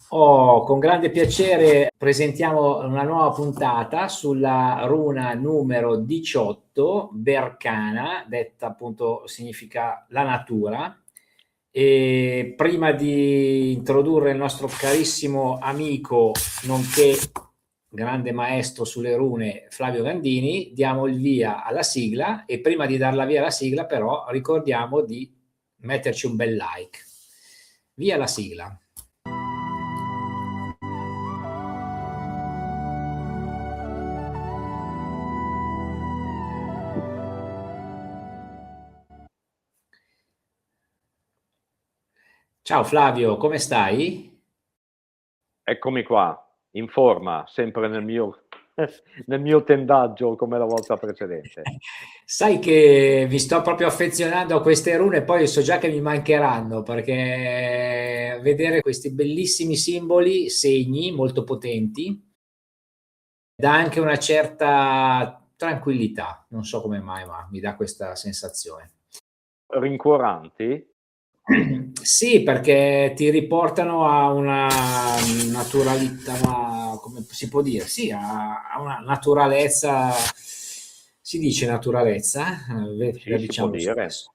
Oh, con grande piacere presentiamo una nuova puntata sulla runa numero 18, Berkana, detta appunto significa la natura. E prima di introdurre il nostro carissimo amico, nonché grande maestro sulle rune, Flavio Gandini, diamo il via alla sigla e prima di darla via alla sigla però ricordiamo di metterci un bel like. Via la sigla. Ciao Flavio, come stai? Eccomi qua, in forma, sempre nel mio tendaggio come la volta precedente. Sai che mi sto proprio affezionando a queste rune, poi so già che mi mancheranno perché vedere questi bellissimi simboli, segni molto potenti, dà anche una certa tranquillità. Non so come mai, ma mi dà questa sensazione. Rincuoranti? Sì, perché ti riportano a una naturalità, come si può dire? Sì, a una naturalezza, si dice naturalezza, Sì, la si può diciamo dire. spesso,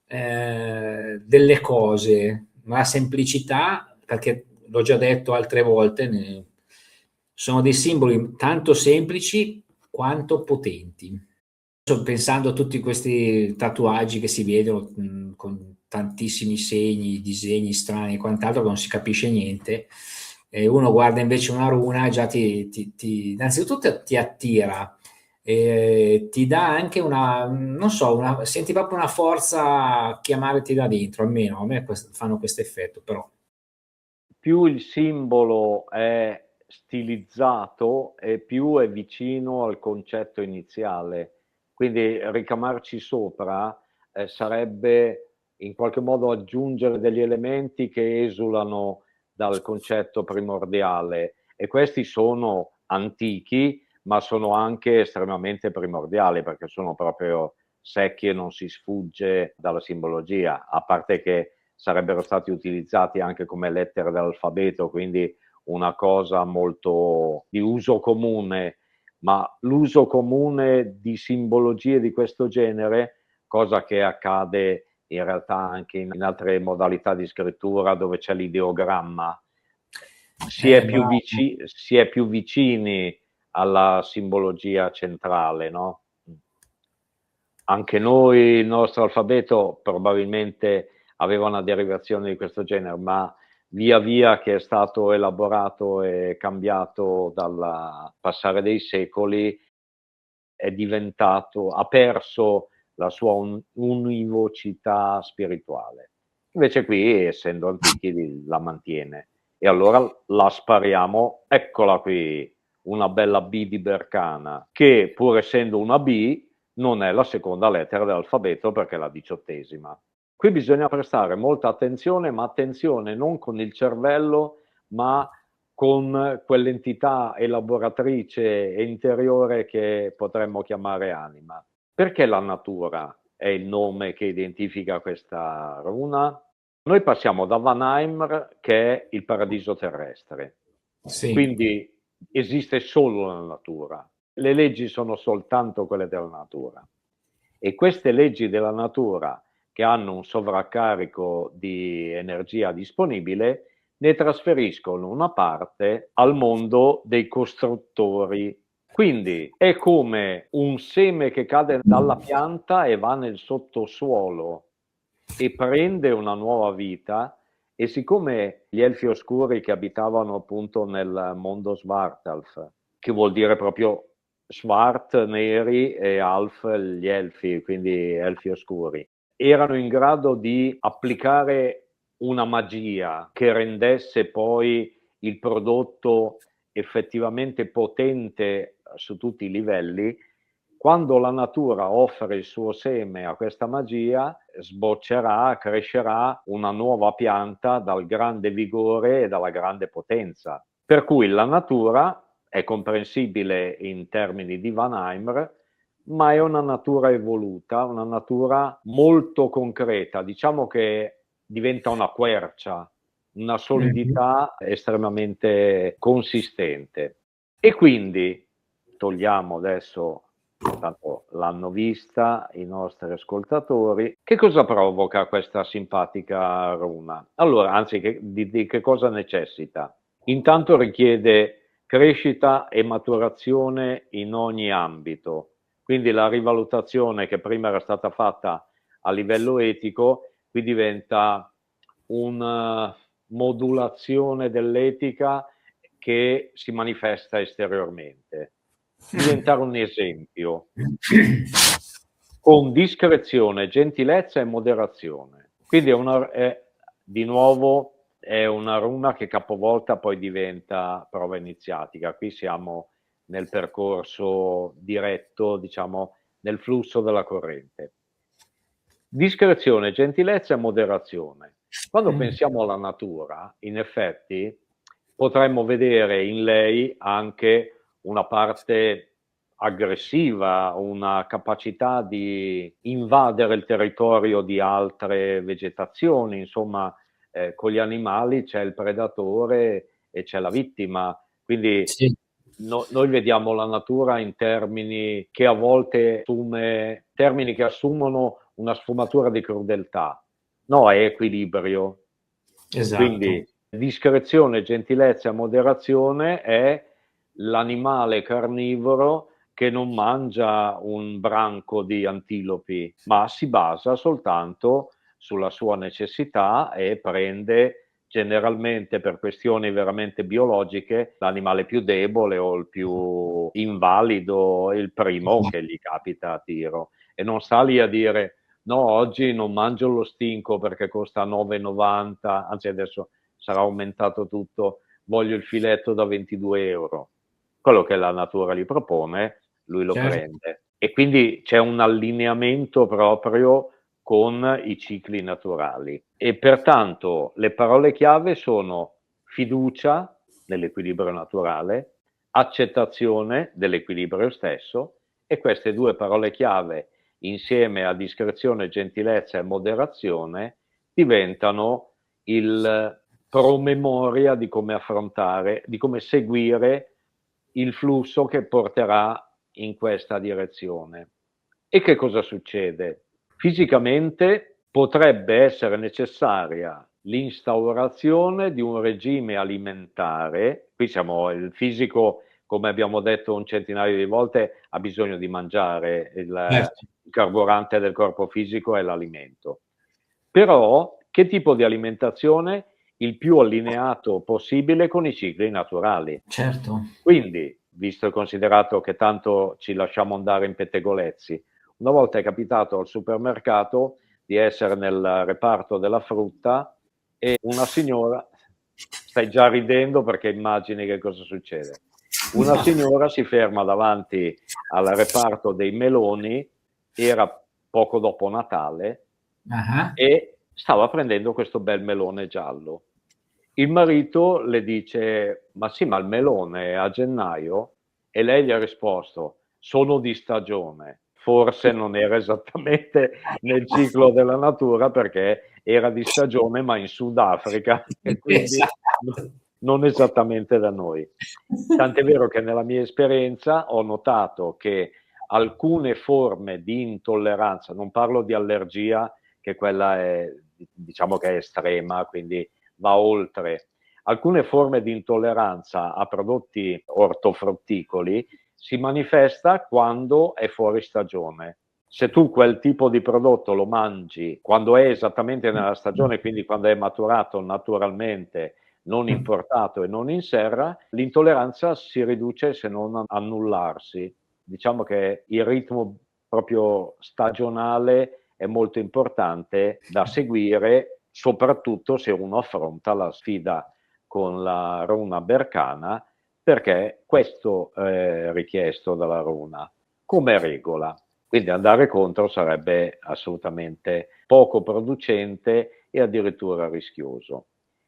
delle cose, ma la semplicità, perché l'ho già detto altre volte, sono dei simboli tanto semplici quanto potenti. Sto pensando a tutti questi tatuaggi che si vedono con tantissimi segni, disegni strani e quant'altro, che non si capisce niente. E uno guarda invece una runa, già innanzitutto ti attira, e ti dà anche una, non so, senti proprio una forza chiamarti da dentro, almeno a me fanno questo effetto, però. Più il simbolo è stilizzato e più è vicino al concetto iniziale. Quindi ricamarci sopra sarebbe in qualche modo aggiungere degli elementi che esulano dal concetto primordiale e questi sono antichi, ma sono anche estremamente primordiali perché sono proprio secchi e non si sfugge dalla simbologia, a parte che sarebbero stati utilizzati anche come lettere dell'alfabeto, quindi una cosa molto di uso comune, ma l'uso comune di simbologie di questo genere, cosa che accade in realtà anche in altre modalità di scrittura dove c'è l'ideogramma, Bravo. si è più vicini alla simbologia centrale, no? Anche noi, il nostro alfabeto probabilmente aveva una derivazione di questo genere, ma via via che è stato elaborato e cambiato dal passare dei secoli, è diventato, ha perso la sua univocità spirituale. Invece qui, essendo antichi, la mantiene. E allora la spariamo, eccola qui, una bella B di Bercana, che pur essendo una B, non è la seconda lettera dell'alfabeto perché è la 18ª. Qui bisogna prestare molta attenzione, ma attenzione non con il cervello, ma con quell'entità elaboratrice e interiore che potremmo chiamare anima. Perché la natura è il nome che identifica questa runa? Noi passiamo da Vanheim, che è il paradiso terrestre, Sì. quindi esiste solo la natura. Le leggi sono soltanto quelle della natura. E queste leggi della natura, che hanno un sovraccarico di energia disponibile, ne trasferiscono una parte al mondo dei costruttori. Quindi è come un seme che cade dalla pianta e va nel sottosuolo e prende una nuova vita. E siccome gli elfi oscuri che abitavano appunto nel mondo Svartalf, che vuol dire proprio Svart, neri, e Alf, gli elfi, quindi elfi oscuri, erano in grado di applicare una magia che rendesse poi il prodotto effettivamente potente su tutti i livelli. Quando la natura offre il suo seme a questa magia, sboccerà, crescerà una nuova pianta dal grande vigore e dalla grande potenza. Per cui la natura è comprensibile in termini di Vanheimer, ma è una natura evoluta, una natura molto concreta. Diciamo che diventa una quercia, una solidità estremamente consistente. E quindi togliamo adesso, tanto l'hanno vista i nostri ascoltatori, che cosa provoca questa simpatica runa? Allora, anzi, di che cosa necessita? Intanto richiede crescita e maturazione in ogni ambito, quindi la rivalutazione che prima era stata fatta a livello etico, qui diventa una modulazione dell'etica che si manifesta esteriormente. Diventare un esempio con discrezione, gentilezza e moderazione. Quindi di nuovo è una runa che capovolta poi diventa prova iniziatica. Qui siamo nel percorso diretto, diciamo, nel flusso della corrente. Discrezione, gentilezza e moderazione. Quando pensiamo alla natura, in effetti, potremmo vedere in lei anche una parte aggressiva, una capacità di invadere il territorio di altre vegetazioni, insomma, con gli animali c'è il predatore e c'è la vittima, quindi Sì. noi vediamo la natura in termini che a volte termini che assumono una sfumatura di crudeltà. No, è equilibrio. Esatto. Quindi discrezione, gentilezza e moderazione è l'animale carnivoro che non mangia un branco di antilopi, ma si basa soltanto sulla sua necessità e prende generalmente, per questioni veramente biologiche, l'animale più debole o il più invalido, il primo che gli capita a tiro, e non sta lì a dire no, oggi non mangio lo stinco perché costa 9,90, anzi adesso sarà aumentato tutto, voglio il filetto da 22 euro. Quello che la natura gli propone, lui lo Certo. prende. E quindi c'è un allineamento proprio con i cicli naturali. E pertanto le parole chiave sono fiducia nell'equilibrio naturale, accettazione dell'equilibrio stesso, e queste due parole chiave insieme a discrezione, gentilezza e moderazione diventano il promemoria di come affrontare, di come seguire il flusso che porterà in questa direzione. E che cosa succede? Fisicamente potrebbe essere necessaria l'instaurazione di un regime alimentare. Qui siamo il fisico, come abbiamo detto un centinaio di volte, ha bisogno di mangiare, Certo. il carburante del corpo fisico è l'alimento. Però che tipo di alimentazione? Il più allineato possibile con i cicli naturali. Certo. Quindi, visto e considerato che tanto ci lasciamo andare in pettegolezzi, una volta è capitato al supermercato di essere nel reparto della frutta e una signora, stai già ridendo perché immagini che cosa succede, una signora si ferma davanti al reparto dei meloni, era poco dopo Natale, Ah. e stava prendendo questo bel melone giallo. Il marito le dice: ma sì, ma il melone è a gennaio? E lei gli ha risposto: sono di stagione. Forse non era esattamente nel ciclo della natura, perché era di stagione ma in Sudafrica e quindi Esatto. non esattamente da noi. Tant'è vero che nella mia esperienza ho notato che alcune forme di intolleranza, non parlo di allergia, che quella è, diciamo che è estrema, quindi va oltre. Alcune forme di intolleranza a prodotti ortofrutticoli si manifesta quando è fuori stagione. Se tu quel tipo di prodotto lo mangi quando è esattamente nella stagione, quindi quando è maturato naturalmente, non importato e non in serra, l'intolleranza si riduce se non a annullarsi. Diciamo che il ritmo proprio stagionale è molto importante da seguire, soprattutto se uno affronta la sfida con la runa bercana, perché questo è richiesto dalla runa come regola. Quindi andare contro sarebbe assolutamente poco producente e addirittura rischioso.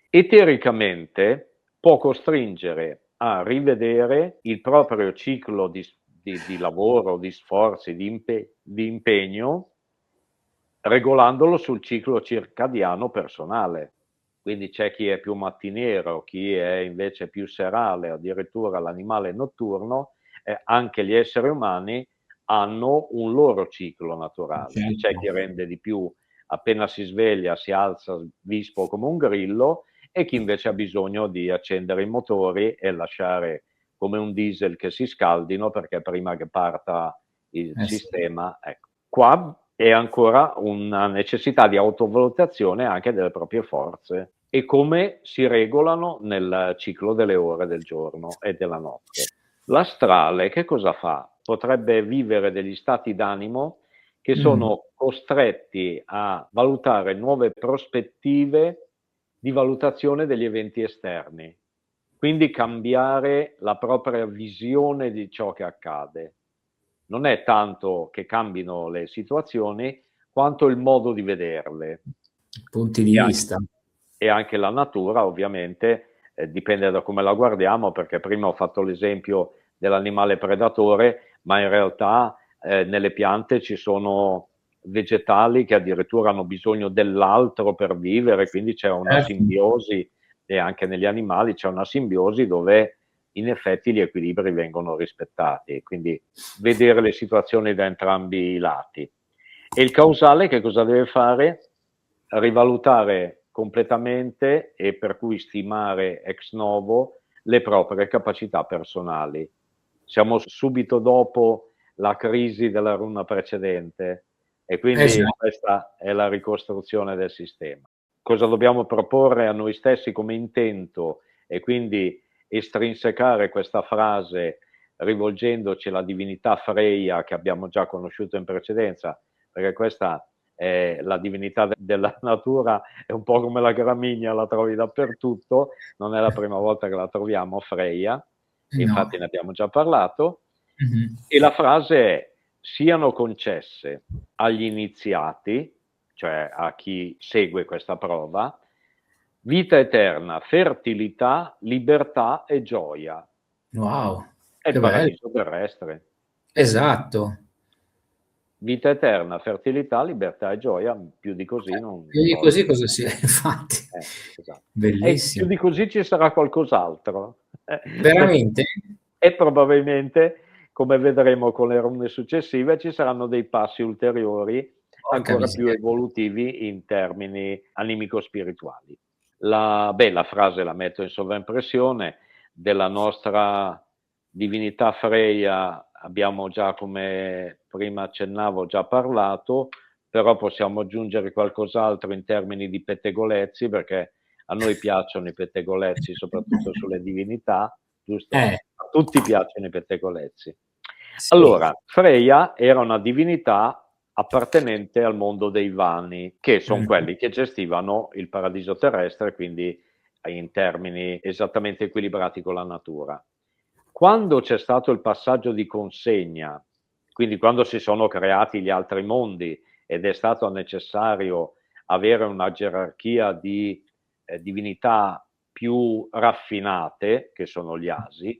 Etericamente può costringere a rivedere il proprio ciclo di lavoro, di sforzi, di impegno, regolandolo sul ciclo circadiano personale. quindi c'è chi è più mattiniero, chi è invece più serale, addirittura l'animale notturno, anche gli esseri umani hanno un loro ciclo naturale. C'è certo. chi rende di più, appena si sveglia si alza vispo come un grillo, e chi invece ha bisogno di accendere i motori e lasciare come un diesel che si scaldino, perché prima che parta il Sì. sistema, ecco. Qua è ancora una necessità di autovalutazione anche delle proprie forze e come si regolano nel ciclo delle ore del giorno e della notte. L'astrale che cosa fa? Potrebbe vivere degli stati d'animo che sono costretti a valutare nuove prospettive di valutazione degli eventi esterni, quindi cambiare la propria visione di ciò che accade. Non è tanto che cambino le situazioni, quanto il modo di vederle. Punti di E anche, vista. e anche la natura, ovviamente, dipende da come la guardiamo, perché prima ho fatto l'esempio dell'animale predatore, ma in realtà nelle piante ci sono vegetali che addirittura hanno bisogno dell'altro per vivere, quindi c'è una Certo. simbiosi, e anche negli animali c'è una simbiosi dove in effetti gli equilibri vengono rispettati, quindi vedere le situazioni da entrambi i lati. E il causale che cosa deve fare? Rivalutare completamente e per cui stimare ex novo le proprie capacità personali. Siamo subito dopo la crisi della runa precedente e quindi Esatto. questa è la ricostruzione del sistema. Cosa dobbiamo proporre a noi stessi come intento e quindi estrinsecare questa frase rivolgendoci alla divinità Freya che abbiamo già conosciuto in precedenza, perché questa è la divinità della natura, è un po' come la gramigna, la trovi dappertutto, non è la prima volta che la troviamo, Freya, No. infatti ne abbiamo già parlato, Mhm. e la frase è: siano concesse agli iniziati, cioè a chi segue questa prova, vita eterna, fertilità, libertà e gioia. Wow, È il che bello. paradiso terrestre. Esatto. Vita eterna, fertilità, libertà e gioia, più di così non Più di trovi. così cosa sia, infatti. Esatto. E più Bellissimo. di così ci sarà qualcos'altro. Veramente? E probabilmente, come vedremo con le rune successive, ci saranno dei passi ulteriori Porca ancora più miseria. evolutivi in termini animico-spirituali. La frase la metto in sovraimpressione della nostra divinità Freya, abbiamo già, come prima accennavo, già parlato, però possiamo aggiungere qualcos'altro in termini di pettegolezzi, perché a noi piacciono i pettegolezzi, soprattutto sulle divinità, giusto? Eh, A tutti piacciono i pettegolezzi. sì. Allora, Freya era una divinità appartenente al mondo dei Vani, che sono quelli che gestivano il paradiso terrestre, quindi in termini esattamente equilibrati con la natura. Quando c'è stato il passaggio di consegna, quindi quando si sono creati gli altri mondi ed è stato necessario avere una gerarchia di divinità più raffinate, che sono gli asi,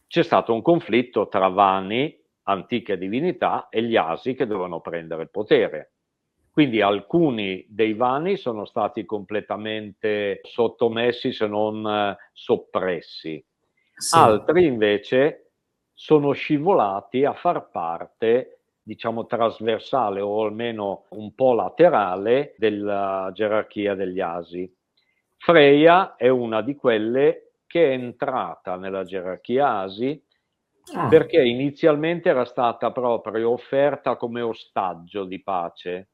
c'è stato un conflitto tra Vani, antiche divinità, e gli asi che dovevano prendere il potere. Quindi alcuni dei Vani sono stati completamente sottomessi, se non soppressi. Sì. Altri invece sono scivolati a far parte, diciamo, trasversale o almeno un po' laterale della gerarchia degli asi. Freya è una di quelle che è entrata nella gerarchia asi Ah, perché inizialmente era stata proprio offerta come ostaggio di pace.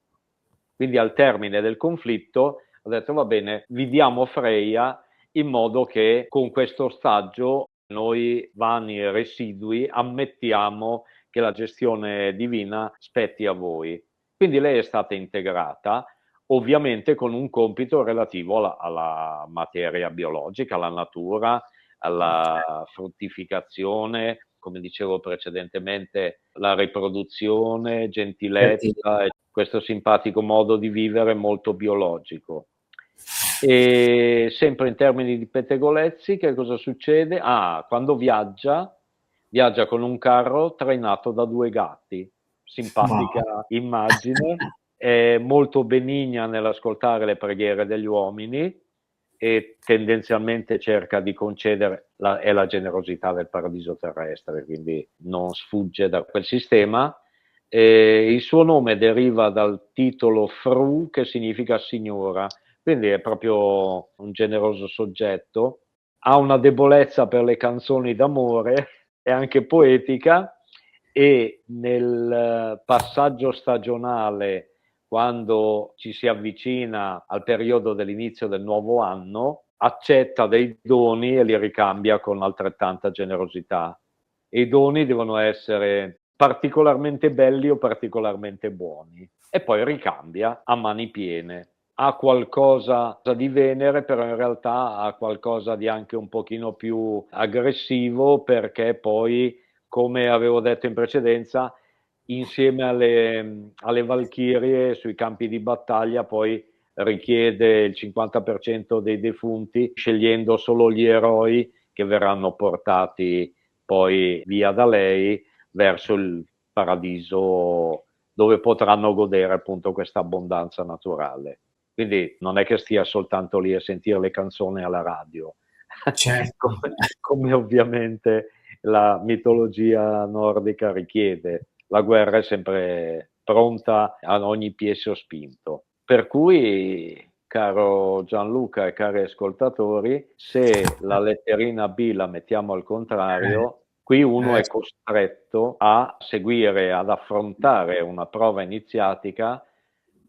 Quindi al termine del conflitto ha detto: va bene, vi diamo Freya in modo che con questo ostaggio noi vani e residui ammettiamo che la gestione divina spetti a voi. Quindi lei è stata integrata, ovviamente con un compito relativo alla materia biologica, alla natura, alla fruttificazione, come dicevo precedentemente, la riproduzione, gentilezza, e questo simpatico modo di vivere molto biologico. E sempre in termini di pettegolezzi, che cosa succede? Quando viaggia, viaggia con un carro trainato da due gatti. wow. Simpatica immagine, è molto benigna nell'ascoltare le preghiere degli uomini, e tendenzialmente cerca di concedere è la generosità del paradiso terrestre, quindi non sfugge da quel sistema. Il suo nome deriva dal titolo Fru, che significa signora, quindi è proprio un generoso soggetto. Ha una debolezza per le canzoni d'amore, è anche poetica, e nel passaggio stagionale, quando ci si avvicina al periodo dell'inizio del nuovo anno, accetta dei doni e li ricambia con altrettanta generosità. E i doni devono essere particolarmente belli o particolarmente buoni. E poi ricambia a mani piene. Ha qualcosa di Venere, però in realtà ha qualcosa di anche un pochino più aggressivo, perché poi, come avevo detto in precedenza, insieme alle Valchirie sui campi di battaglia poi richiede il 50% dei defunti, scegliendo solo gli eroi che verranno portati poi via da lei verso il paradiso, dove potranno godere appunto questa abbondanza naturale. Quindi non è che stia soltanto lì a sentire le canzoni alla radio, Certo. come ovviamente la mitologia nordica richiede. La guerra è sempre pronta a ogni piè sospinto. Per cui, caro Gianluca e cari ascoltatori, se la letterina B la mettiamo al contrario, qui uno è costretto a seguire, ad affrontare una prova iniziatica,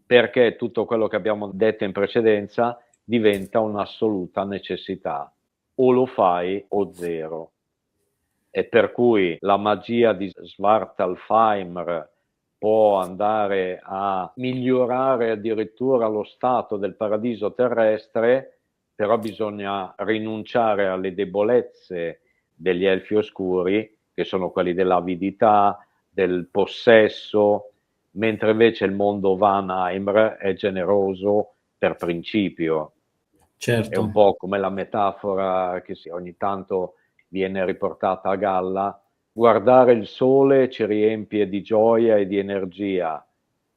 perché tutto quello che abbiamo detto in precedenza diventa un'assoluta necessità. O lo fai o zero. E per cui la magia di Svartalfheim può andare a migliorare addirittura lo stato del paradiso terrestre, però bisogna rinunciare alle debolezze degli elfi oscuri, che sono quelli dell'avidità, del possesso, mentre invece il mondo Vanheim è generoso per principio. È un Certo. po' come la metafora che ogni tanto viene riportata a galla: guardare il sole ci riempie di gioia e di energia,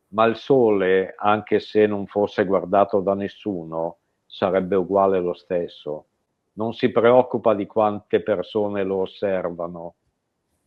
ma il sole, anche se non fosse guardato da nessuno, sarebbe uguale lo stesso. Non si preoccupa di quante persone lo osservano.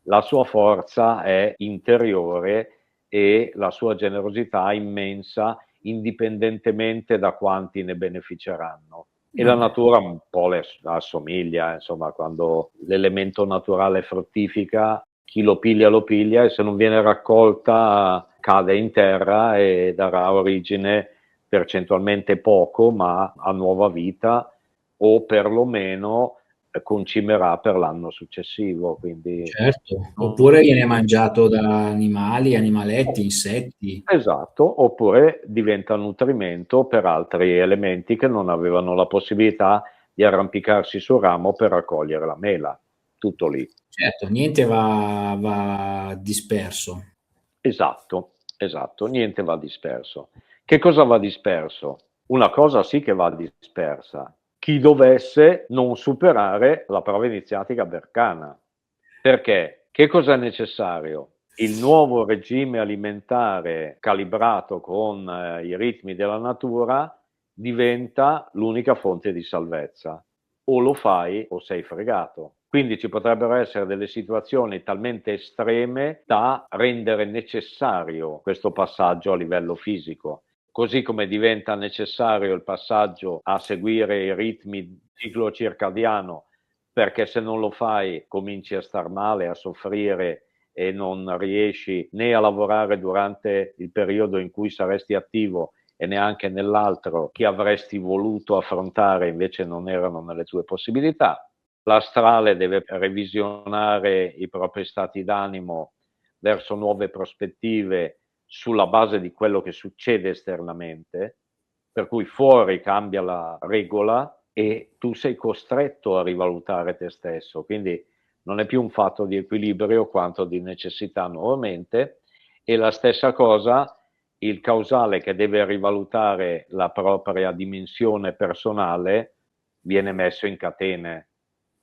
La sua forza è interiore e la sua generosità immensa, indipendentemente da quanti ne beneficeranno. E la natura un po' le assomiglia, insomma, quando l'elemento naturale fruttifica, chi lo piglia, e se non viene raccolta cade in terra e darà origine percentualmente poco, ma a nuova vita, o perlomeno concimerà per l'anno successivo. Quindi Certo, non oppure viene si... mangiato da animali, animaletti, insetti. Esatto, oppure diventa nutrimento per altri elementi che non avevano la possibilità di arrampicarsi sul ramo per raccogliere la mela. Tutto lì. Certo, niente va disperso. Esatto, niente va disperso. Che cosa va disperso? Una cosa sì che va dispersa: chi dovesse non superare la prova iniziatica bercana. Perché? Che cosa è necessario? Il nuovo regime alimentare calibrato con i ritmi della natura diventa l'unica fonte di salvezza. O lo fai o sei fregato. Quindi ci potrebbero essere delle situazioni talmente estreme da rendere necessario questo passaggio a livello fisico. Così come diventa necessario il passaggio a seguire i ritmi ciclo circadiano, perché se non lo fai cominci a star male, a soffrire e non riesci né a lavorare durante il periodo in cui saresti attivo e neanche nell'altro che avresti voluto affrontare, invece non erano nelle tue possibilità. L'astrale deve revisionare i propri stati d'animo verso nuove prospettive sulla base di quello che succede esternamente, per cui fuori cambia la regola e tu sei costretto a rivalutare te stesso, quindi non è più un fatto di equilibrio quanto di necessità nuovamente. E la stessa cosa il causale, che deve rivalutare la propria dimensione personale, viene messo in catene.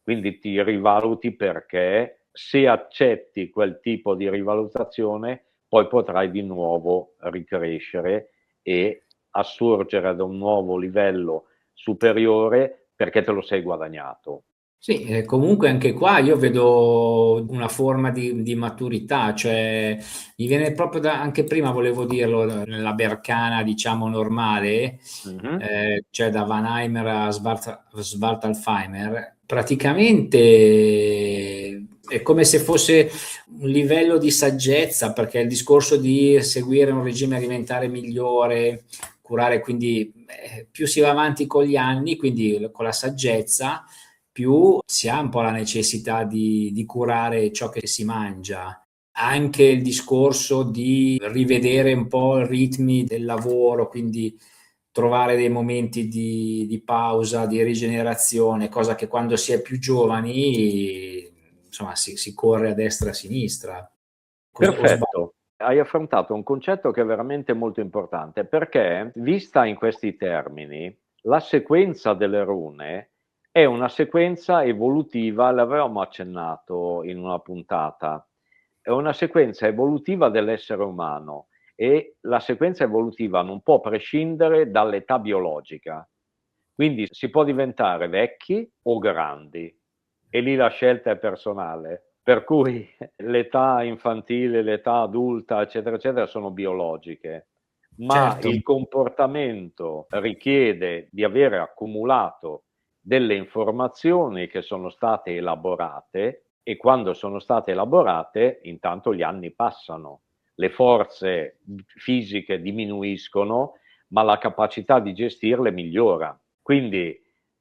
Quindi ti rivaluti, perché se accetti quel tipo di rivalutazione poi potrai di nuovo ricrescere e assurgere ad un nuovo livello superiore perché te lo sei guadagnato. Sì, comunque anche qua io vedo una forma di maturità, cioè mi viene proprio da, anche prima volevo dirlo, nella Bercana diciamo normale, Mhm. cioè da Vanheimer a Svartalfheimer, praticamente è come se fosse un livello di saggezza, perché il discorso di seguire un regime alimentare migliore, curare, quindi più si va avanti con gli anni, quindi con la saggezza più si ha un po' la necessità di curare ciò che si mangia. Anche il discorso di rivedere un po' i ritmi del lavoro, quindi trovare dei momenti di pausa, di rigenerazione, cosa che quando si è più giovani, insomma, si corre a destra e a sinistra. O sbaglio? Perfetto. Hai affrontato un concetto che è veramente molto importante perché, vista in questi termini, la sequenza delle rune è una sequenza evolutiva, l'avevamo accennato in una puntata, è una sequenza evolutiva dell'essere umano e la sequenza evolutiva non può prescindere dall'età biologica. Quindi si può diventare vecchi o grandi e lì la scelta è personale. Per cui l'età infantile, l'età adulta, eccetera, eccetera, sono biologiche, ma Certo, il comportamento richiede di avere accumulato delle informazioni che sono state elaborate e quando sono state elaborate, intanto gli anni passano, le forze fisiche diminuiscono, ma la capacità di gestirle migliora. Quindi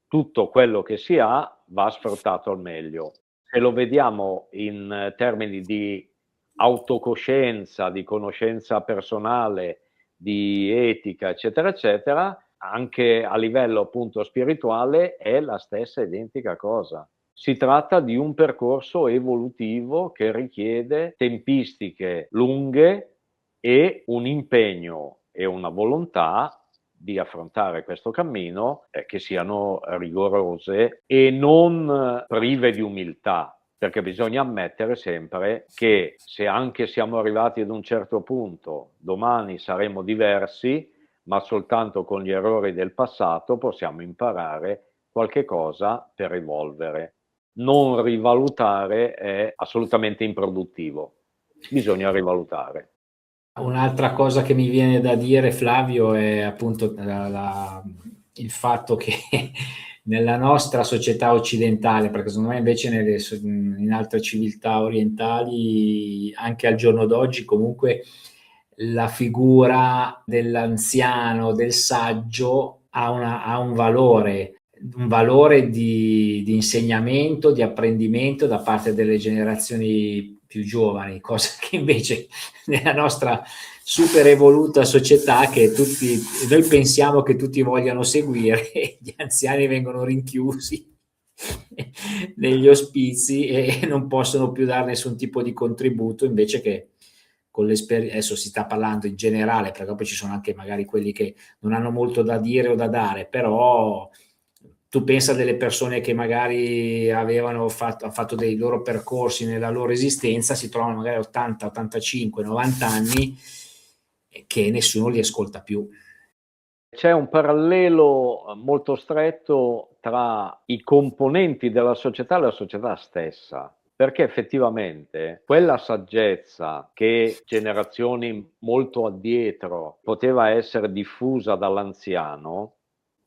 tutto quello che si ha va sfruttato al meglio. Se lo vediamo in termini di autocoscienza, di conoscenza personale, di etica, eccetera, eccetera, anche a livello appunto spirituale è la stessa identica cosa. Si tratta di un percorso evolutivo che richiede tempistiche lunghe e un impegno e una volontà di affrontare questo cammino che siano rigorose e non prive di umiltà, perché bisogna ammettere sempre che se anche siamo arrivati ad un certo punto, domani saremo diversi, ma soltanto con gli errori del passato possiamo imparare qualche cosa per evolvere. Non rivalutare è assolutamente improduttivo, bisogna rivalutare. un'altra cosa che mi viene da dire, Flavio, è appunto il fatto che nella nostra società occidentale, perché secondo me invece in altre civiltà orientali, anche al giorno d'oggi, comunque la figura dell'anziano, del saggio, ha un valore di insegnamento, di apprendimento da parte delle generazioni più giovani, cosa che invece nella nostra super evoluta società che tutti, noi pensiamo che tutti vogliano seguire, e gli anziani vengono rinchiusi negli ospizi e non possono più dare nessun tipo di contributo, invece che con l'esperienza, adesso si sta parlando in generale, perché poi ci sono anche magari quelli che non hanno molto da dire o da dare, però tu pensa delle persone che magari hanno fatto dei loro percorsi nella loro esistenza, si trovano magari a 80, 85, 90 anni e che nessuno li ascolta più. C'è un parallelo molto stretto tra i componenti della società e la società stessa, perché effettivamente quella saggezza che generazioni molto addietro poteva essere diffusa dall'anziano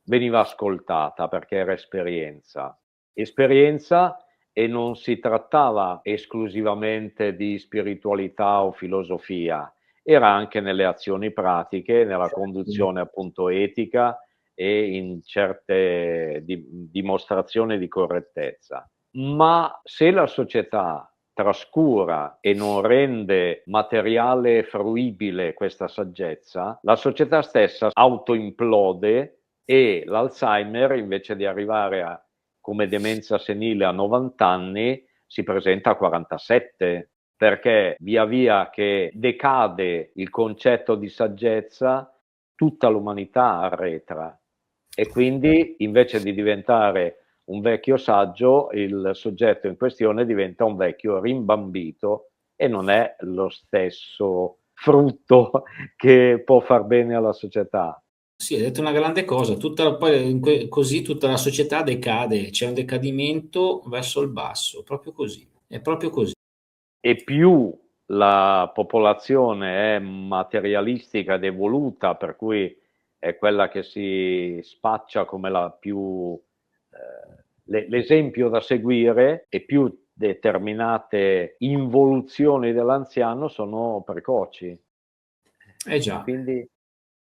veniva ascoltata perché era esperienza. Esperienza e non si trattava esclusivamente di spiritualità o filosofia, era anche nelle azioni pratiche, nella conduzione appunto etica e in certe dimostrazioni di correttezza. Ma se la società trascura e non rende materiale e fruibile questa saggezza, la società stessa autoimplode e l'Alzheimer, invece di arrivare come demenza senile a 90 anni, si presenta a 47 perché via via che decade il concetto di saggezza, tutta l'umanità arretra e quindi invece di diventare un vecchio saggio, il soggetto in questione diventa un vecchio rimbambito e non è lo stesso frutto che può far bene alla società. Sì, hai detto una grande cosa, così tutta la società decade, c'è un decadimento verso il basso, proprio così, è proprio così. E più la popolazione è materialistica ed evoluta, per cui è quella che si spaccia come la più l'esempio da seguire, e più determinate involuzioni dell'anziano sono precoci. Eh E già, quindi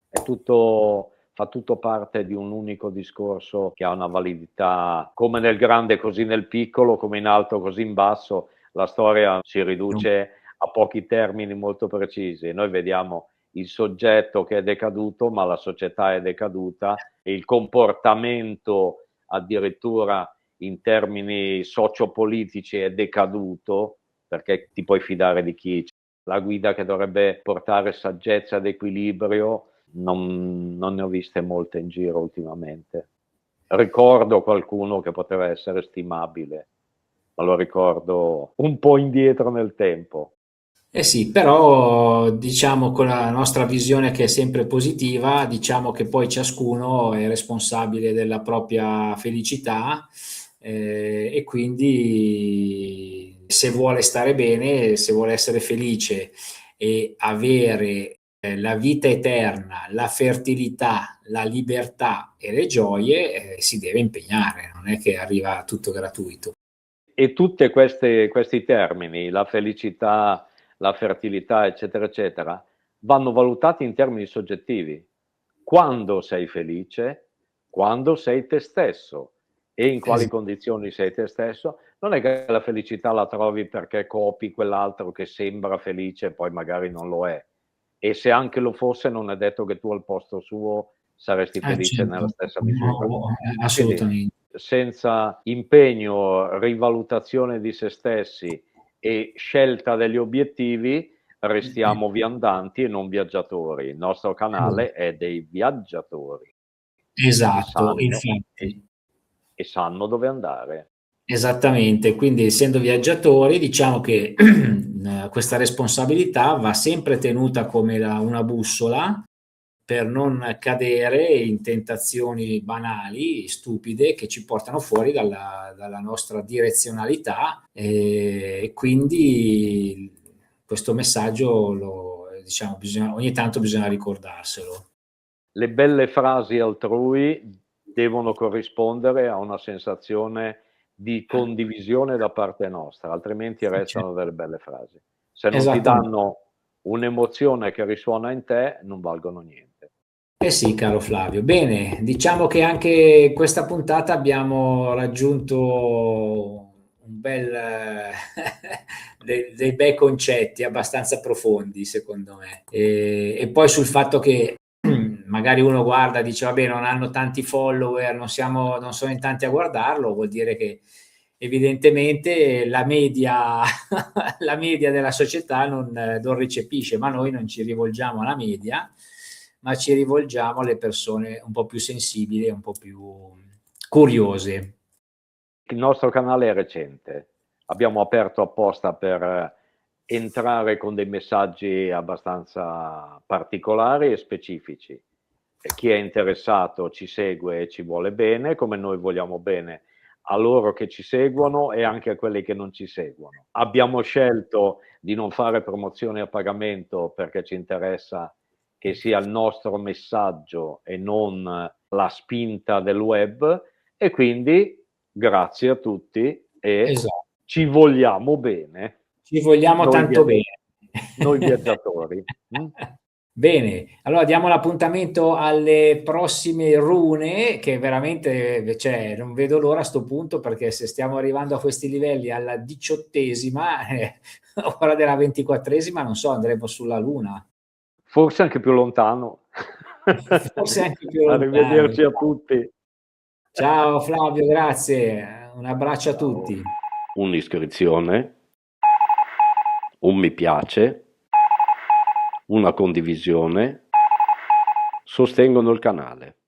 è tutto, fa tutto parte di un unico discorso che ha una validità come nel grande, così nel piccolo, come in alto, così in basso. La storia si riduce a pochi termini molto precisi. Noi vediamo il soggetto che è decaduto, ma la società è decaduta e il comportamento addirittura in termini sociopolitici è decaduto, perché ti puoi fidare di chi? La guida che dovrebbe portare saggezza ed equilibrio, non ne ho viste molte in giro ultimamente. Ricordo qualcuno che poteva essere stimabile, ma lo ricordo un po' indietro nel tempo. eh sì, però diciamo con la nostra visione che è sempre positiva, diciamo che poi ciascuno è responsabile della propria felicità, e quindi se vuole stare bene, se vuole essere felice e avere la vita eterna, la fertilità, la libertà e le gioie, si deve impegnare, non è che arriva tutto gratuito. E tutti questi termini, la felicità, la fertilità, eccetera, eccetera, vanno valutati in termini soggettivi. Quando sei felice? Quando sei te stesso. E in quali Esatto. condizioni sei te stesso? Non è che la felicità la trovi perché copi quell'altro che sembra felice e poi magari non lo è. E se anche lo fosse, non è detto che tu al posto suo saresti felice nella Certo, stessa misura. no, Quindi assolutamente. senza impegno, rivalutazione di se stessi e scelta degli obiettivi, restiamo viandanti e non viaggiatori. Il nostro canale è dei viaggiatori che Esatto, sanno infatti. e sanno dove andare. Esattamente, quindi essendo viaggiatori diciamo che questa responsabilità va sempre tenuta come una bussola per non cadere in tentazioni banali, stupide, che ci portano fuori dalla nostra direzionalità, e quindi questo messaggio diciamo, ogni tanto bisogna ricordarselo. Le belle frasi altrui devono corrispondere a una sensazione di condivisione da parte nostra, altrimenti Cioè, restano delle belle frasi. Se non ti esattamente. danno un'emozione che risuona in te, non valgono niente. Eh sì, caro Flavio. Bene, diciamo che anche questa puntata abbiamo raggiunto un bel, dei bei concetti abbastanza profondi, secondo me. E poi sul fatto che magari uno guarda e dice, vabbè, non hanno tanti follower, non sono in tanti a guardarlo, vuol dire che evidentemente la media, la media della società non recepisce, ma noi non ci rivolgiamo alla media, ma ci rivolgiamo alle persone un po' più sensibili e un po' più curiose. Il nostro canale è recente, abbiamo aperto apposta per entrare con dei messaggi abbastanza particolari e specifici. E chi è interessato ci segue e ci vuole bene, come noi vogliamo bene a loro che ci seguono e anche a quelli che non ci seguono. Abbiamo scelto di non fare promozioni a pagamento perché ci interessa che sia il nostro messaggio e non la spinta del web, e quindi grazie a tutti e Esatto, ci vogliamo bene, ci vogliamo noi, tanto bene. noi viaggiatori. Bene, allora diamo l'appuntamento alle prossime rune, che veramente, cioè, non vedo l'ora a sto punto, perché se stiamo arrivando a questi livelli alla 18ª, ora della 24ª, non so, andremo sulla Luna, Forse anche più lontano. forse anche più lontano. Arrivederci a tutti. Ciao Flavio, grazie, un abbraccio a Ciao. tutti. Un'iscrizione, un mi piace, una condivisione sostengono il canale.